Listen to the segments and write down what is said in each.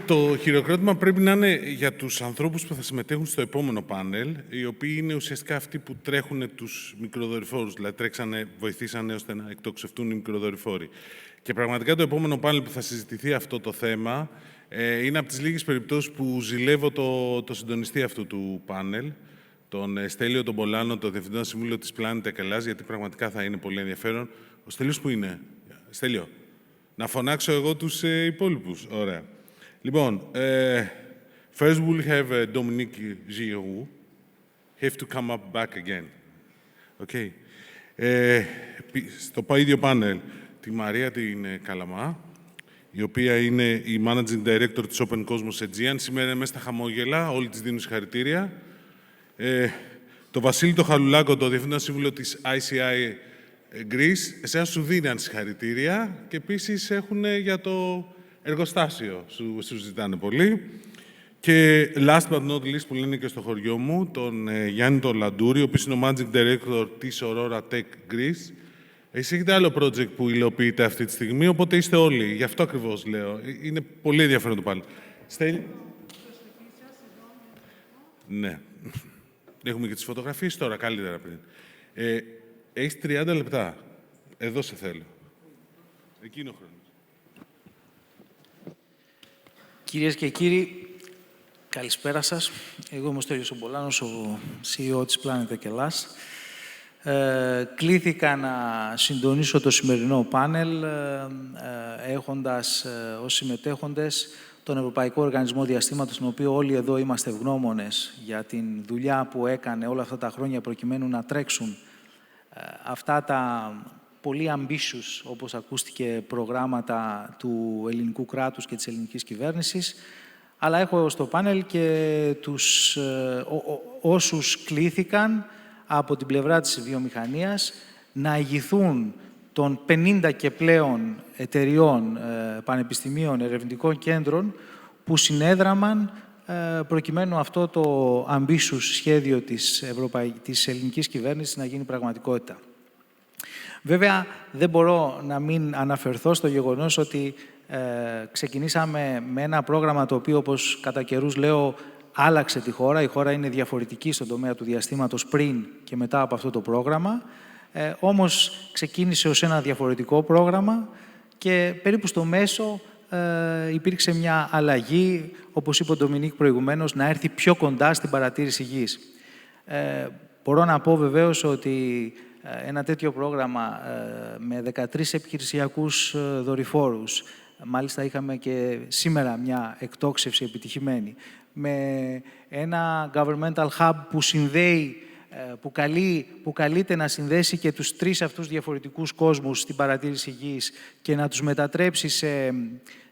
Το χειροκρότημα πρέπει να είναι για τους ανθρώπους που θα συμμετέχουν στο επόμενο πάνελ, οι οποίοι είναι ουσιαστικά αυτοί που τρέχουν τους μικροδορυφόρους, δηλαδή βοηθήσανε ώστε να εκτοξευτούν οι μικροδορυφόροι. Και πραγματικά το επόμενο πάνελ που θα συζητηθεί αυτό το θέμα είναι από τις λίγες περιπτώσεις που ζηλεύω το συντονιστή αυτού του πάνελ, τον Στέλιο τον Bollano, το Διευθυντικό Συμβούλιο της Planetek Ελλάς, γιατί πραγματικά θα είναι πολύ ενδιαφέρον. Ο Στέλιος που είναι? Στέλιο, να φωνάξω εγώ τους υπόλοιπους. Ωραία. Λοιπόν, first we'll have Dominique Gillieron. Have to come up back again. Okay. Στο ίδιο πάνελ, τη Μαρία την Καλαμά, η οποία είναι η Managing Director της Open Cosmos Aegean. Σήμερα είναι μέσα στα χαμόγελα, όλοι της δίνουν συγχαρητήρια. Το Βασίλη το Chaloulakos, το Διευθυντικό Σύμβουλο της ICEYE Greece, εσένα σου δίναν συγχαρητήρια και επίσης έχουν για το εργοστάσιο, σου ζητάνε πολύ. Και last but not least, που λένε και στο χωριό μου, τον Γιάννη τον Λαντούρη, ο οποίος είναι ο Managing Director της OroraTech Greece. Εσείς έχετε άλλο project που υλοποιείτε αυτή τη στιγμή, οπότε είστε όλοι. Γι' αυτό ακριβώς λέω. Είναι πολύ ενδιαφέρον το πάλι. Στέλι. Ναι. Έχουμε και τις φωτογραφίες τώρα, καλύτερα πριν. Έχεις 30 λεπτά. Εδώ σε θέλω. Εκείνο ο χρόνος. Κυρίες και κύριοι, καλησπέρα σας. Εγώ είμαι ο Στέλιος ο Bollanos, ο CEO της Planetek Ελλάς. Κλήθηκα να συντονίσω το σημερινό πάνελ, έχοντας ως συμμετέχοντες τον Ευρωπαϊκό Οργανισμό Διαστήματος, στον οποίο όλοι εδώ είμαστε ευγνώμονες για την δουλειά που έκανε όλα αυτά τα χρόνια προκειμένου να τρέξουν αυτά τα πολύ ambitious, όπως ακούστηκε, προγράμματα του ελληνικού κράτους και της ελληνικής κυβέρνησης. Αλλά έχω στο πάνελ και όσους κλήθηκαν από την πλευρά της βιομηχανίας να ηγηθούν των 50 και πλέον εταιριών, πανεπιστημίων, ερευνητικών κέντρων που συνέδραμαν προκειμένου αυτό το ambitious σχέδιο της ελληνικής κυβέρνησης να γίνει πραγματικότητα. Βέβαια, δεν μπορώ να μην αναφερθώ στο γεγονός ότι ξεκινήσαμε με ένα πρόγραμμα το οποίο, όπως κατά καιρούς λέω, άλλαξε τη χώρα. Η χώρα είναι διαφορετική στον τομέα του διαστήματος πριν και μετά από αυτό το πρόγραμμα. Όμως ξεκίνησε ως ένα διαφορετικό πρόγραμμα και περίπου στο μέσο υπήρξε μια αλλαγή, όπως είπε ο Dominique προηγουμένως, να έρθει πιο κοντά στην παρατήρηση γης. Μπορώ να πω βεβαίως ότι ένα τέτοιο πρόγραμμα με 13 επιχειρησιακούς δορυφόρους, μάλιστα είχαμε και σήμερα μια εκτόξευση επιτυχημένη, με ένα governmental hub που συνδέει, που καλείται να συνδέσει και τους τρεις αυτούς διαφορετικούς κόσμους στην παρατήρηση γης και να τους μετατρέψει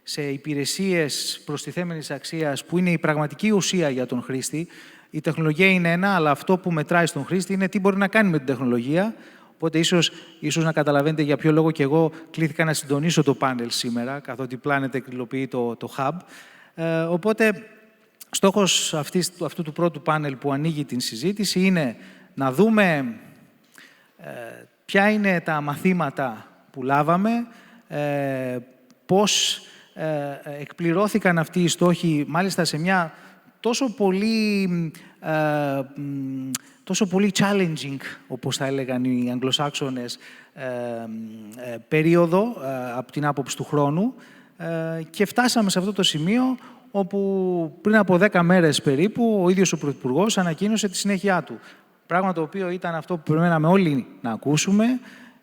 σε υπηρεσίες προστιθέμενης αξίας που είναι η πραγματική ουσία για τον χρήστη. Η τεχνολογία είναι ένα, αλλά αυτό που μετράει στον χρήστη είναι τι μπορεί να κάνει με την τεχνολογία. Οπότε ίσως να καταλαβαίνετε για ποιο λόγο και εγώ κλήθηκα να συντονίσω το πάνελ σήμερα, καθότι η Planetek υλοποιεί το hub. Οπότε, στόχος αυτού του πρώτου πάνελ που ανοίγει την συζήτηση είναι να δούμε ποια είναι τα μαθήματα που λάβαμε, πώς εκπληρώθηκαν αυτοί οι στόχοι, μάλιστα σε μια τόσο πολύ challenging, όπως θα έλεγαν οι Αγγλοσάξονες, περίοδο από την άποψη του χρόνου, και φτάσαμε σε αυτό το σημείο όπου πριν από 10 μέρες περίπου ο ίδιος ο Πρωθυπουργός ανακοίνωσε τη συνέχειά του. Πράγμα το οποίο ήταν αυτό που περιμέναμε όλοι να ακούσουμε,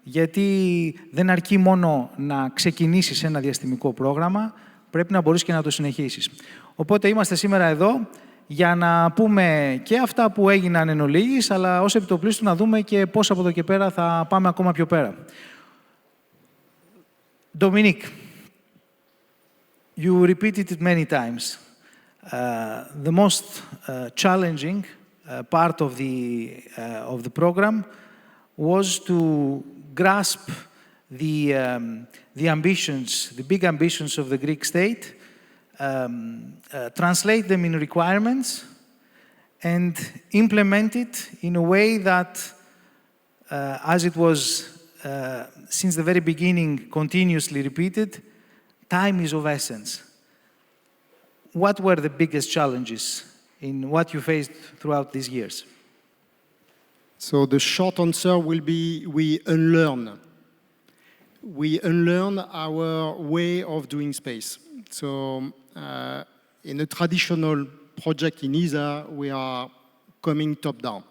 γιατί δεν αρκεί μόνο να ξεκινήσεις ένα διαστημικό πρόγραμμα, πρέπει να μπορείς και να το συνεχίσεις. Οπότε είμαστε σήμερα εδώ για να πούμε και αυτά που έγιναν εν ολίγης, αλλά ως επιτοπλίστου να δούμε και πώς από εδώ και πέρα θα πάμε ακόμα πιο πέρα. Dominique, you repeated it many times. The most challenging part of the program was to grasp the ambitions, the big ambitions of the Greek state, translate them in requirements, and implement it in a way that, as it was since the very beginning continuously repeated, time is of essence. what were the biggest challenges in what you faced throughout these years? So the short answer will be we unlearn. We unlearn our way of doing space. So in a traditional project in ICEYE, we are coming top-down.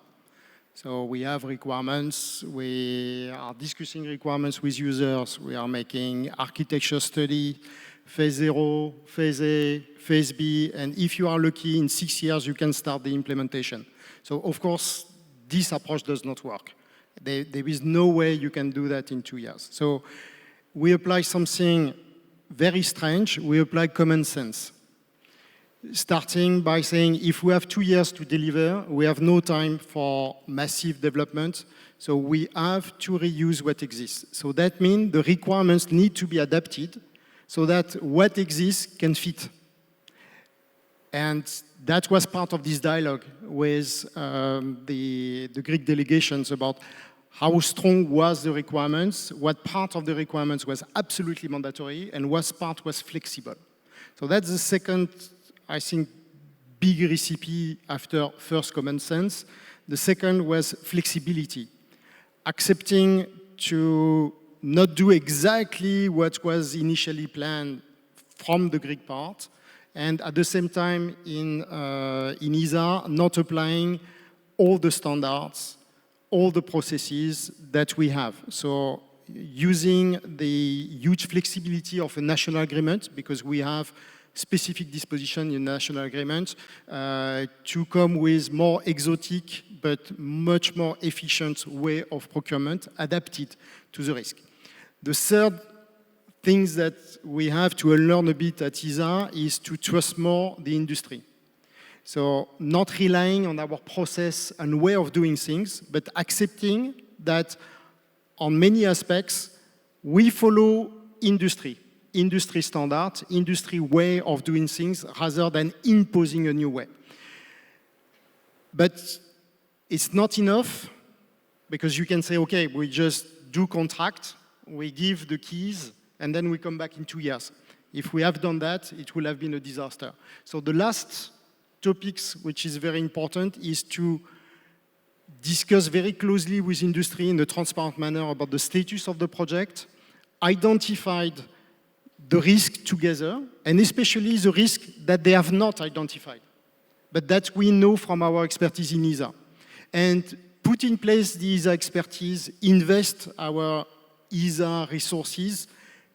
So we have requirements, we are discussing requirements with users, we are making architecture study, phase 0, phase A, phase B, and if you are lucky, in 6 years, you can start the implementation. So of course, this approach does not work. There is no way you can do that in 2 years. So we apply something very strange, we apply common sense. Starting by saying, if we have 2 years to deliver, we have no time for massive development, so we have to reuse what exists. So that means the requirements need to be adapted so that what exists can fit. And that was part of this dialogue with the Greek delegations about how strong was the requirements, what part of the requirements was absolutely mandatory, and what part was flexible. So that's the second, I think, big recipe after first common sense. The second was flexibility. Accepting to not do exactly what was initially planned from the Greek part, and at the same time in ICEYE, not applying all the standards, all the processes that we have. So using the huge flexibility of a national agreement, because we have specific disposition in national agreement, to come with more exotic but much more efficient way of procurement adapted to the risk. The third things that we have to learn a bit at ICEYE is to trust more the industry. So not relying on our process and way of doing things, but accepting that on many aspects, we follow industry standard, industry way of doing things, rather than imposing a new way. But it's not enough, because you can say, okay, we just do contract, we give the keys, and then we come back in 2 years. If we have done that, it will have been a disaster. So the last topics, which is very important, is to discuss very closely with industry in a transparent manner about the status of the project, identified the risk together, and especially the risk that they have not identified, but that we know from our expertise in ICEYE. And put in place the ICEYE expertise, invest our ICEYE resources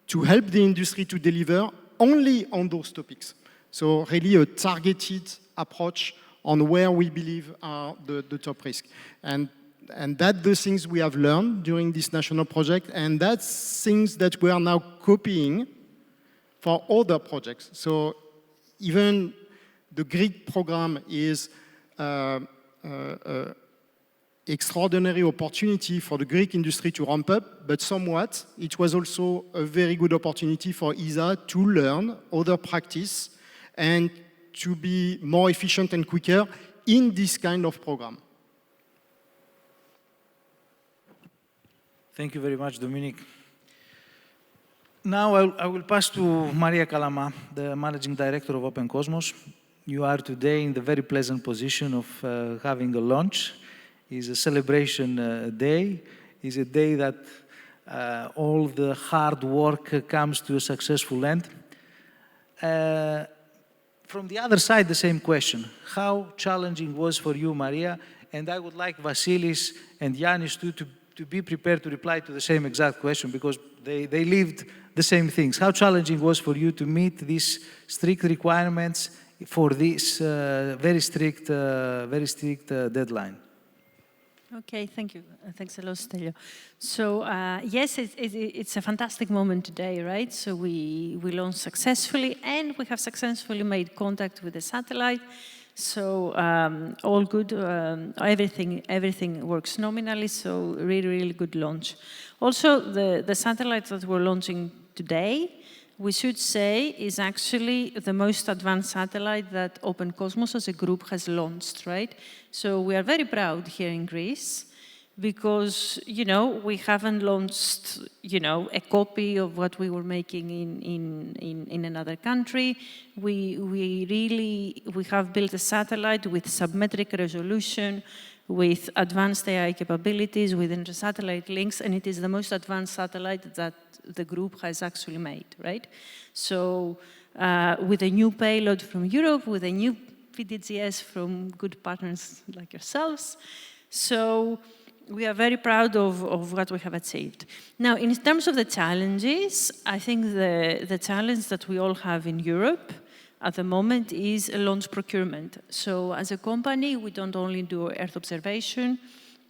to help the industry to deliver only on those topics. So really a targeted approach on where we believe are the top risk. And that's the things we have learned during this national project, and that's things that we are now copying for other projects. So even the Greek program is extraordinary opportunity for the Greek industry to ramp up, but somewhat it was also a very good opportunity for ICEYE to learn other practice and to be more efficient and quicker in this kind of program. Thank you very much, Dominique. Now I will pass to Maria Kalama, the Managing Director of Open Cosmos. You are today in the very pleasant position of having a launch. It's a celebration day. It's a day that all the hard work comes to a successful end. From the other side, the same question. How challenging was for you, Maria? And I would like Vasilis and Ioannis to be prepared to reply to the same exact question, because they lived the same things. How challenging was for you to meet these strict requirements for this very strict deadline? Okay, thank you. Thanks a lot, Stelios. So yes, it's a fantastic moment today, right? So we launched successfully, and we have successfully made contact with the satellite. So all good. Everything works nominally. So really good launch. Also, the satellite that we're launching today, we should say, is actually the most advanced satellite that Open Cosmos as a group has launched, right? So we are very proud here in Greece because, you know, we haven't launched, you know, a copy of what we were making in another country. We have built a satellite with submetric resolution, with advanced AI capabilities, with inter-satellite links, and it is the most advanced satellite that the group has actually made, right? So with a new payload from Europe, with a new PDGS from good partners like yourselves. So we are very proud of what we have achieved. Now, in terms of the challenges, I think the challenge that we all have in Europe at the moment is a launch procurement. So as a company, we don't only do Earth observation,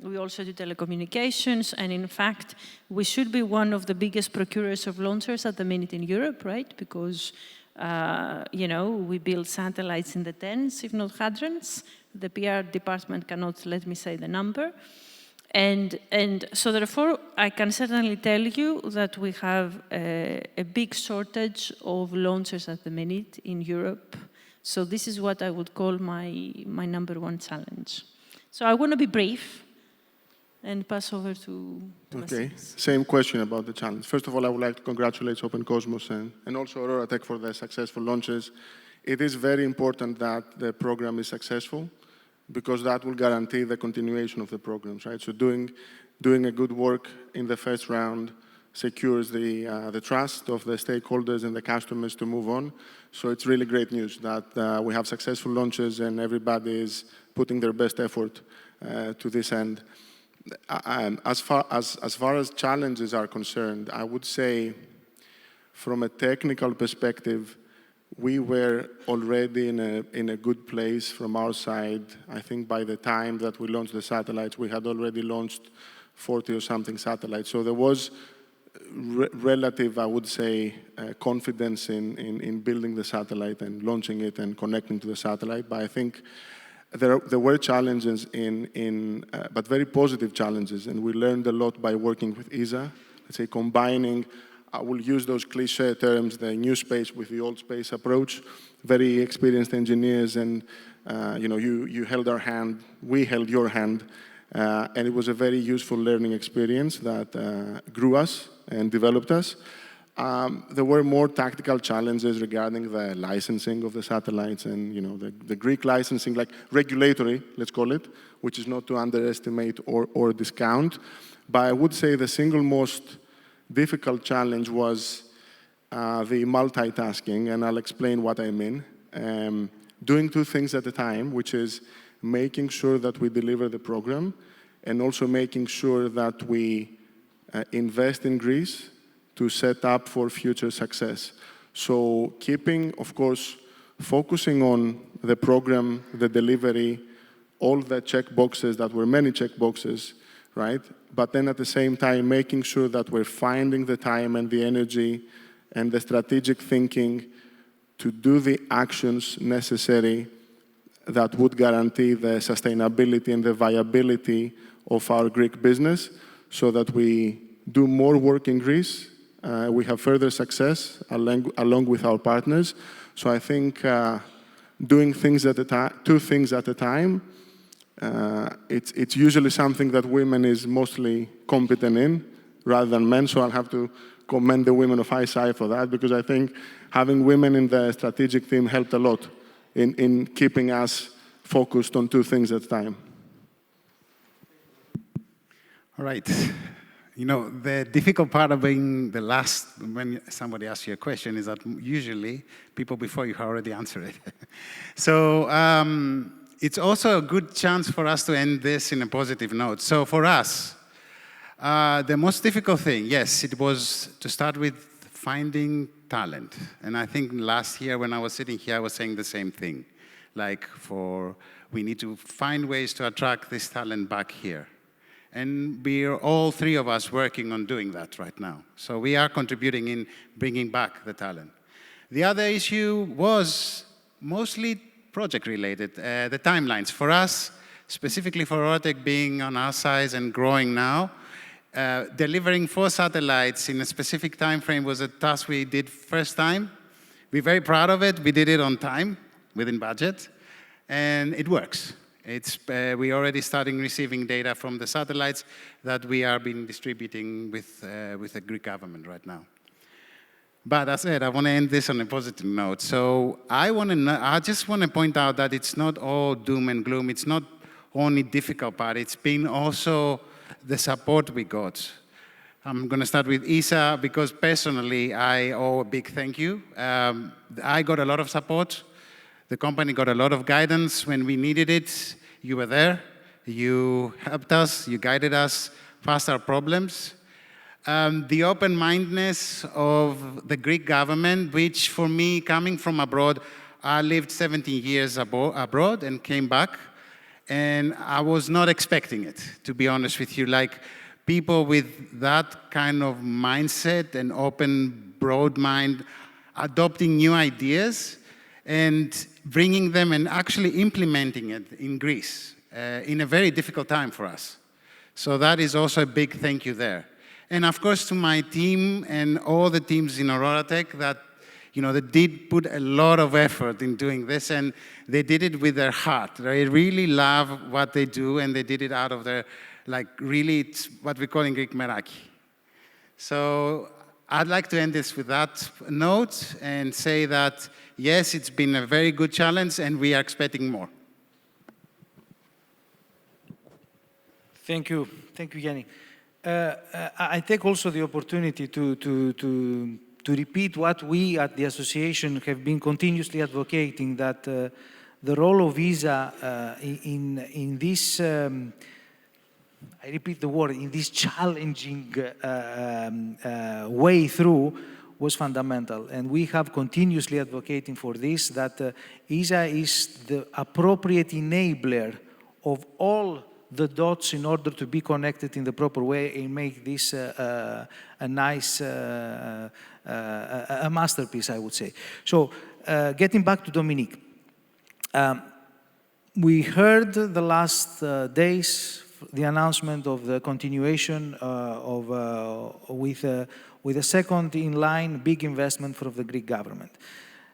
we also do telecommunications, and in fact, we should be one of the biggest procurers of launchers at the minute in Europe, right? Because, you know, we build satellites in the tens, if not hundreds. The PR department cannot let me say the number. And so therefore, I can certainly tell you that we have a big shortage of launchers at the minute in Europe. So this is what I would call my number one challenge. So I want to be brief and pass over to Okay, Vasilis. same question about the challenge. First of all, I would like to congratulate Open Cosmos and also OroraTech for their successful launches. It is very important that the program is successful, because that will guarantee the continuation of the programs, right? So doing a good work in the first round secures the trust of the stakeholders and the customers to move on. So it's really great news that we have successful launches and everybody is putting their best effort to this end. As far as challenges are concerned, I would say from a technical perspective, we were already in a good place from our side. I think by the time that we launched the satellites, we had already launched 40 or something satellites. So there was relative, I would say, confidence in building the satellite and launching it and connecting to the satellite. But I think there were challenges but very positive challenges. And we learned a lot by working with ICEYE, let's say combining, I will use those cliche terms, the new space with the old space approach. Very experienced engineers, and you know, you held our hand, we held your hand, and it was a very useful learning experience that grew us and developed us. There were more tactical challenges regarding the licensing of the satellites and, you know, the Greek licensing, like regulatory, let's call it, which is not to underestimate or discount. But I would say the single most difficult challenge was the multitasking, and I'll explain what I mean. Doing two things at a time, which is making sure that we deliver the program and also making sure that we invest in Greece to set up for future success. So keeping, of course, focusing on the program, the delivery, all the checkboxes that were many checkboxes, right? But then at the same time, making sure that we're finding the time and the energy and the strategic thinking to do the actions necessary that would guarantee the sustainability and the viability of our Greek business so that we do more work in Greece, we have further success along with our partners. So I think doing things at a time, two things at a time, it's usually something that women is mostly competent in rather than men, so I'll have to commend the women of ICEYE for that, because I think having women in the strategic team helped a lot in keeping us focused on two things at a time. All right. You know, the difficult part of being the last when somebody asks you a question is that usually people before you have already answered it. So it's also a good chance for us to end this in a positive note. So for us, the most difficult thing, yes, it was to start with finding talent. And I think last year when I was sitting here, I was saying the same thing. Like we need to find ways to attract this talent back here. And we're all three of us working on doing that right now. So we are contributing in bringing back the talent. The other issue was mostly project-related, the timelines. For us, specifically for OroraTech being on our size and growing now, delivering 4 satellites in a specific time frame was a task we did first time. We're very proud of it. We did it on time, within budget, and it works. We already starting receiving data from the satellites that we are being distributing with the Greek government right now. But as I said, I want to end this on a positive note. So I just want to point out that it's not all doom and gloom. It's not only difficult part. It's been also the support we got. I'm going to start with ICEYE because personally, I owe a big thank you. I got a lot of support. The company got a lot of guidance when we needed it. You were there. You helped us. You guided us past our problems. The open-mindedness of the Greek government, which for me, coming from abroad, I lived 17 years abroad and came back. And I was not expecting it, to be honest with you. Like, people with that kind of mindset and open, broad mind, adopting new ideas and bringing them and actually implementing it in Greece in a very difficult time for us. So that is also a big thank you there. And of course, to my team and all the teams in OroraTech that, they did put a lot of effort in doing this, and they did it with their heart. They really love what they do, and they did it out of their, really, it's what we call in Greek, meraki. So I'd like to end this with that note and say that, yes, it's been a very good challenge, and we are expecting more. Thank you, Yanni. I take also the opportunity to repeat what we at the association have been continuously advocating, that the role of ICEYE in this, I repeat the word, in this challenging way through was fundamental. And we have continuously advocating for this, that ICEYE is the appropriate enabler of all the dots in order to be connected in the proper way and make this a nice a masterpiece, I would say. So, getting back to Dominique, we heard the last days the announcement of the continuation with a second in line big investment from the Greek government.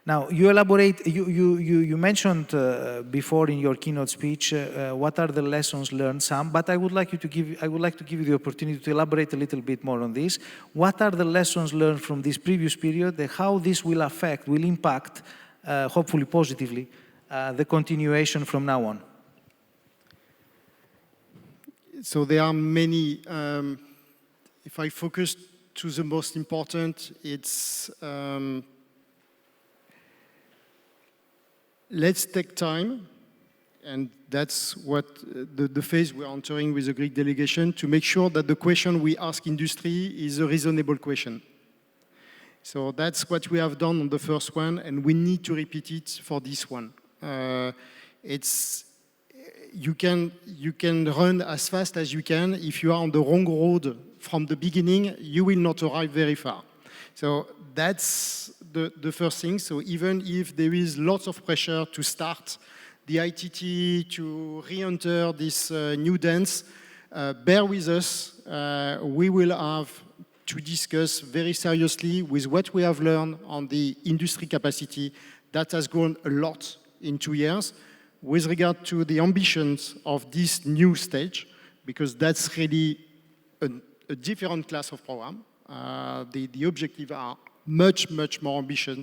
Now, you elaborate. You mentioned before in your keynote speech what are the lessons learned. But I would like to give you the opportunity to elaborate a little bit more on this. What are the lessons learned from this previous period, and how this will impact, hopefully positively, the continuation from now on? So there are many. If I focus to the most important, it's. Let's take time, and that's what the phase we're entering with the Greek delegation, to make sure that the question we ask industry is a reasonable question. So that's what we have done on the first one, and we need to repeat it for this one. You can run as fast as you can. If you are on the wrong road from the beginning, you will not arrive very far. So that's the first thing. So even if there is lots of pressure to start the ITT, to re-enter this new dance, bear with us. We will have to discuss very seriously with what we have learned on the industry capacity that has grown a lot in 2 years with regard to the ambitions of this new stage, because that's really a different class of program. The objectives are much more ambitious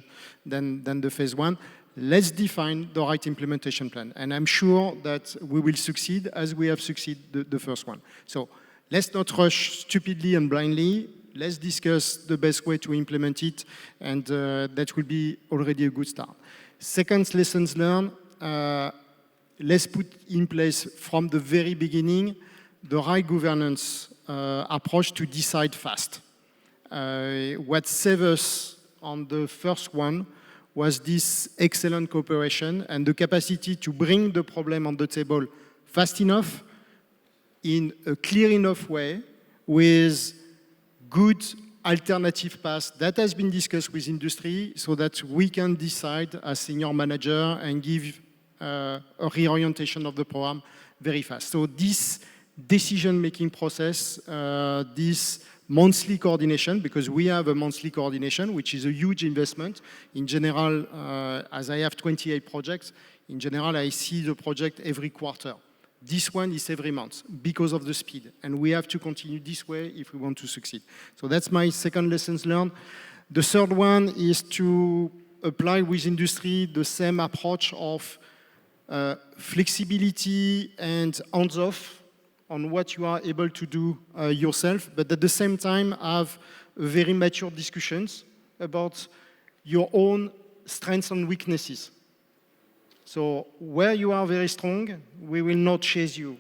than the phase one. Let's define the right implementation plan. And I'm sure that we will succeed as we have succeeded the first one. So let's not rush stupidly and blindly. Let's discuss the best way to implement it, and that will be already a good start. Second, lessons learned. Let's put in place from the very beginning the right governance approach to decide fast. What saved us on the first one was this excellent cooperation and the capacity to bring the problem on the table fast enough, in a clear enough way, with good alternative paths that has been discussed with industry, so that we can decide as senior manager and give a reorientation of the program very fast. So this decision-making process, this monthly coordination, because we have a monthly coordination, which is a huge investment. In general, as I have 28 projects, in general, I see the project every quarter. This one is every month because of the speed. And we have to continue this way if we want to succeed. So that's my second lessons learned. The third one is to apply with industry the same approach of flexibility and hands-off on what you are able to do yourself, but at the same time have very mature discussions about your own strengths and weaknesses. So where you are very strong, we will not chase you.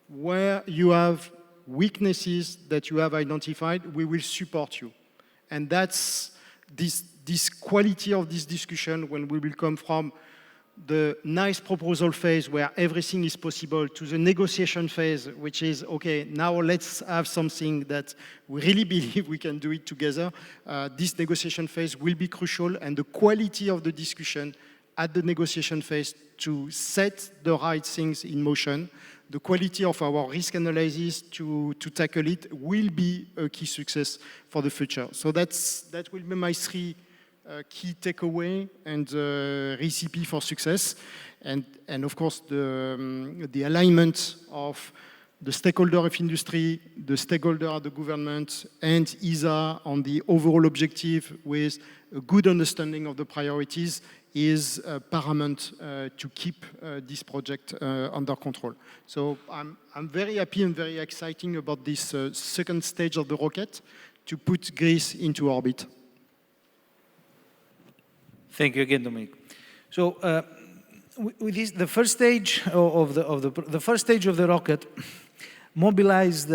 Where you have weaknesses that you have identified, we will support you. And that's this quality of this discussion when we will come from the nice proposal phase where everything is possible to the negotiation phase, which is, okay, now let's have something that we really believe we can do it together. This negotiation phase will be crucial, and the quality of the discussion at the negotiation phase to set the right things in motion, the quality of our risk analysis to tackle it will be a key success for the future. So that will be my three key takeaway and recipe for success. And of course, the alignment of the stakeholder of industry, the stakeholder of the government, and ICEYE on the overall objective with a good understanding of the priorities is paramount to keep this project under control. So I'm very happy and very exciting about this second stage of the rocket to put Greece into orbit. Thank you again, Dominique. So with this, the first stage of the rocket mobilized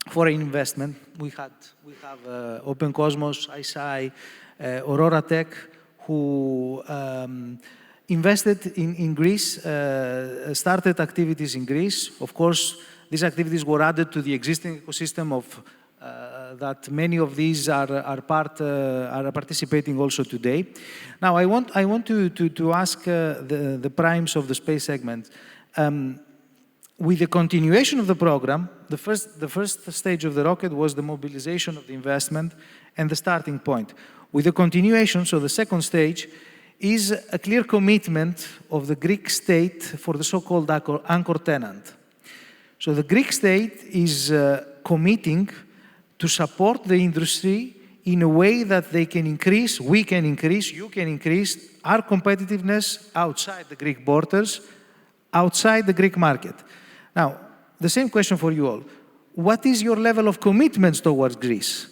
foreign investment. We have Open Cosmos, ICEYE, OroraTech, who invested in Greece, started activities in Greece. Of course, these activities were added to the existing ecosystem of that many of these are participating also today. Now, I want to ask the primes of the space segment. With the continuation of the program, the first stage of the rocket was the mobilization of the investment and the starting point. With the continuation, so the second stage, is a clear commitment of the Greek state for the so-called anchor tenant. So the Greek state is committing to support the industry in a way that they can increase, we can increase, you can increase our competitiveness outside the Greek borders, outside the Greek market. Now, the same question for you all. What is your level of commitments towards Greece?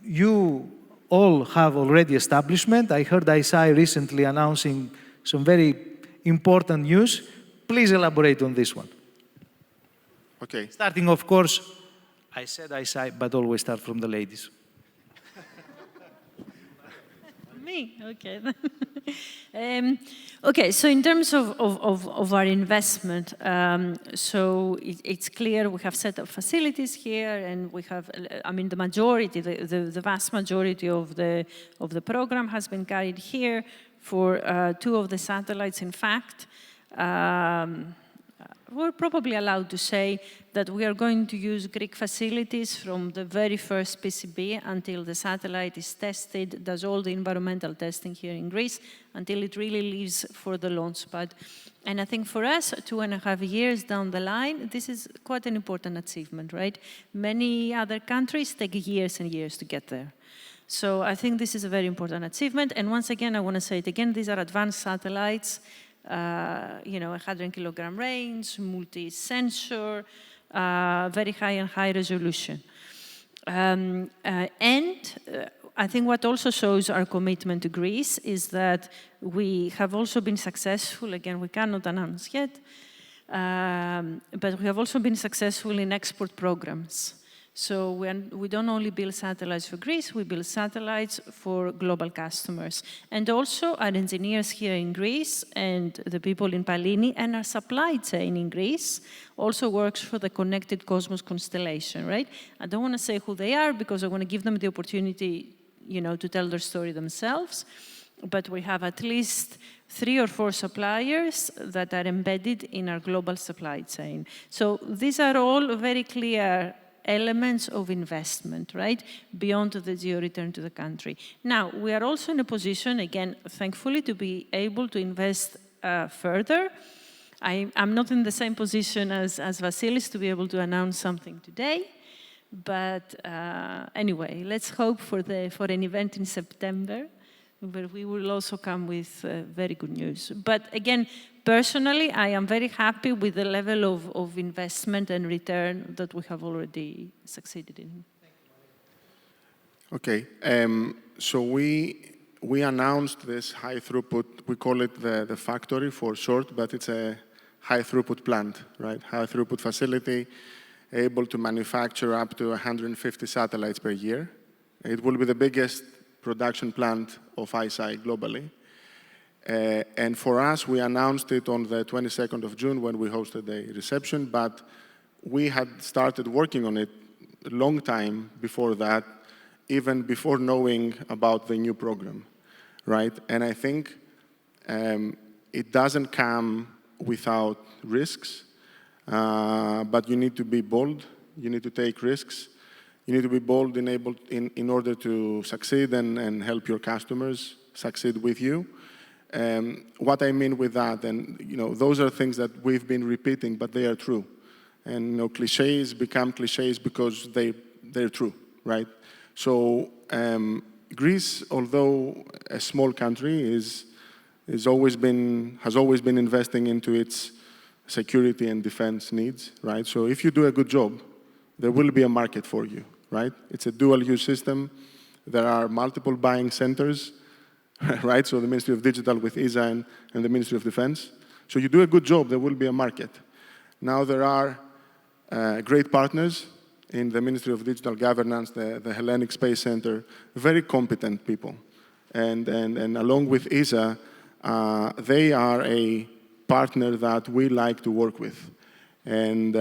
You all have already establishment. I heard ICEYE recently announcing some very important news. Please elaborate on this one. Okay. Starting, of course, I said ICEYE, but always start from the ladies. Me? Okay. Okay, so in terms of our investment, so it's clear we have set up facilities here, and we have, I mean, the majority, the vast majority of the program has been carried here for 2 of the satellites. In fact, we're probably allowed to say that we are going to use Greek facilities from the very first PCB until the satellite is tested, does all the environmental testing here in Greece, until it really leaves for the launch pad. And I think for us, 2.5 years down the line, this is quite an important achievement, right? Many other countries take years and years to get there. So I think this is a very important achievement. And once again, I want to say it again, these are advanced satellites. 100 kilogram range, multi-sensor, very high and high resolution. And I think what also shows our commitment to Greece is that we have also been successful, again, we cannot announce yet, but we have also been successful in export programs. So we don't only build satellites for Greece, we build satellites for global customers. And also our engineers here in Greece and the people in Pallini and our supply chain in Greece also works for the Connected Cosmos constellation, right? I don't want to say who they are because I want to give them the opportunity, to tell their story themselves. But we have at least 3 or 4 suppliers that are embedded in our global supply chain. So these are all very clear elements of investment, right, beyond the geo-return to the country. Now, we are also in a position, again, thankfully, to be able to invest further. I'm not in the same position as Vasilis to be able to announce something today, but anyway, let's hope for an event in September, where we will also come with very good news. But again, personally, I am very happy with the level of investment and return that we have already succeeded in. Okay, so we announced this high throughput, we call it the factory for short, but it's a high throughput plant, right? High throughput facility, able to manufacture up to 150 satellites per year. It will be the biggest production plant of ICEYE globally. And for us, we announced it on the 22nd of June when we hosted a reception, but we had started working on it a long time before that, even before knowing about the new program, right? And I think it doesn't come without risks, but you need to be bold, you need to take risks, you need to be bold in order to succeed and help your customers succeed with you. What I mean with that, and those are things that we've been repeating, but they are true. And cliches become cliches because they're true, right? So Greece, although a small country, has always been investing into its security and defense needs, right? So if you do a good job, there will be a market for you, right? It's a dual-use system. There are multiple buying centers, right? So the Ministry of Digital with ICEYE and the Ministry of Defense. So you do a good job, there will be a market. Now there are great partners in the Ministry of Digital Governance, the Hellenic Space Center, very competent people. And along with ICEYE, they are a partner that we like to work with. And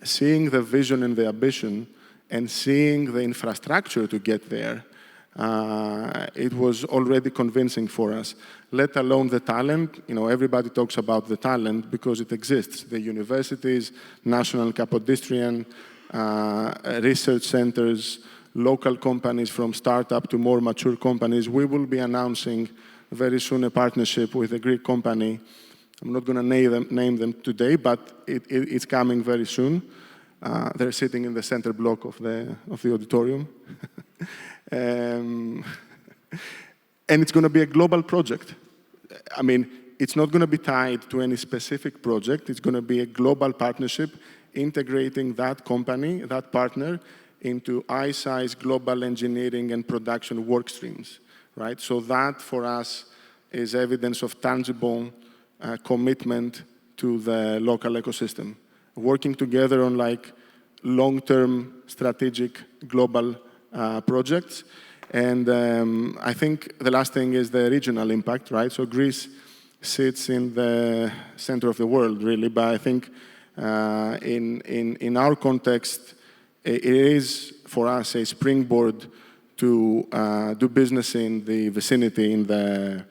seeing the vision and the ambition and seeing the infrastructure to get there, it was already convincing for us, let alone the talent. Everybody talks about the talent because it exists. The universities, national Kapodistrian, research centers, local companies from startup to more mature companies. We will be announcing very soon a partnership with a Greek company. I'm not going to name them today, but it's coming very soon. They're sitting in the center block of the auditorium. And it's going to be a global project. I mean, it's not going to be tied to any specific project. It's going to be a global partnership integrating that company, that partner, into ICEYE's global engineering and production work streams, right? So that, for us, is evidence of tangible commitment to the local ecosystem. Working together on long-term strategic global projects. And I think the last thing is the regional impact, right? So Greece sits in the center of the world, really, but I think in our context, it is, for us, a springboard to do business in the vicinity, in the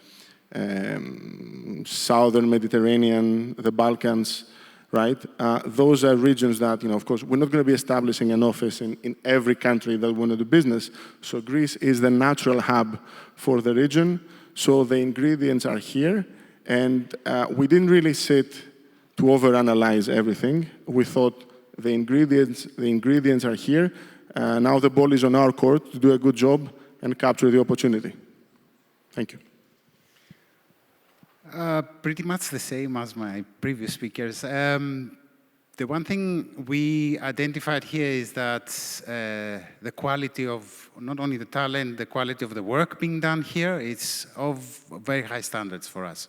southern Mediterranean, the Balkans, right? Those are regions that, of course, we're not going to be establishing an office in every country that want to do business. So Greece is the natural hub for the region. So the ingredients are here. And we didn't really sit to overanalyze everything. We thought the ingredients are here. Now the ball is on our court to do a good job and capture the opportunity. Thank you. Pretty much the same as my previous speakers. The one thing we identified here is that the quality of not only the talent, the quality of the work being done here is of very high standards for us.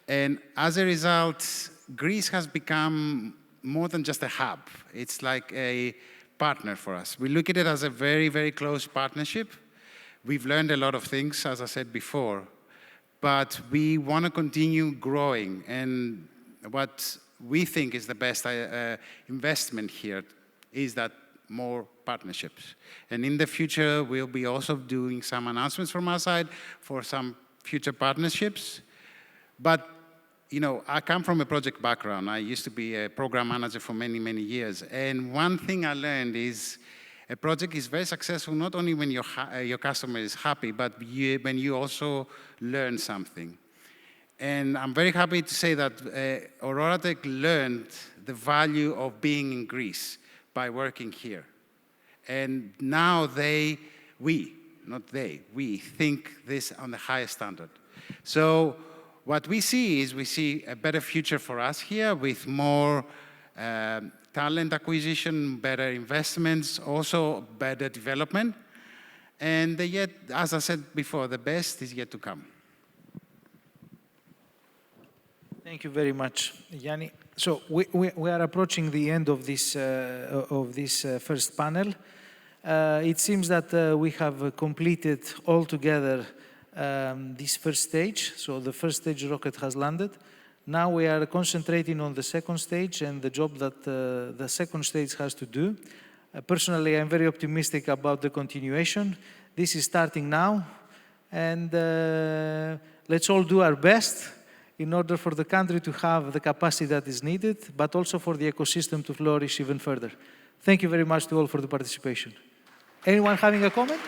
And as a result, Greece has become more than just a hub. It's like a partner for us. We look at it as a very, very close partnership. We've learned a lot of things, as I said before, but we want to continue growing. And what we think is the best investment here is that more partnerships. And in the future, we'll be also doing some announcements from our side for some future partnerships. But, you know, I come from a project background. I used to be a program manager for many, many years. And one thing I learned is a project is very successful not only when your customer is happy, but when you also learn something. And I'm very happy to say that OroraTech learned the value of being in Greece by working here. And now we think this on the highest standard. So what we see is we see a better future for us here with more talent acquisition, better investments, also better development. And yet, as I said before, the best is yet to come. Thank you very much, Yanni. So we are approaching the end of this first panel. It seems that we have completed altogether this first stage. So the first stage rocket has landed. Now we are concentrating on the second stage and the job that the second stage has to do. Personally, I'm very optimistic about the continuation. This is starting now, and let's all do our best in order for the country to have the capacity that is needed, but also for the ecosystem to flourish even further. Thank you very much to all for the participation. Anyone having a comment?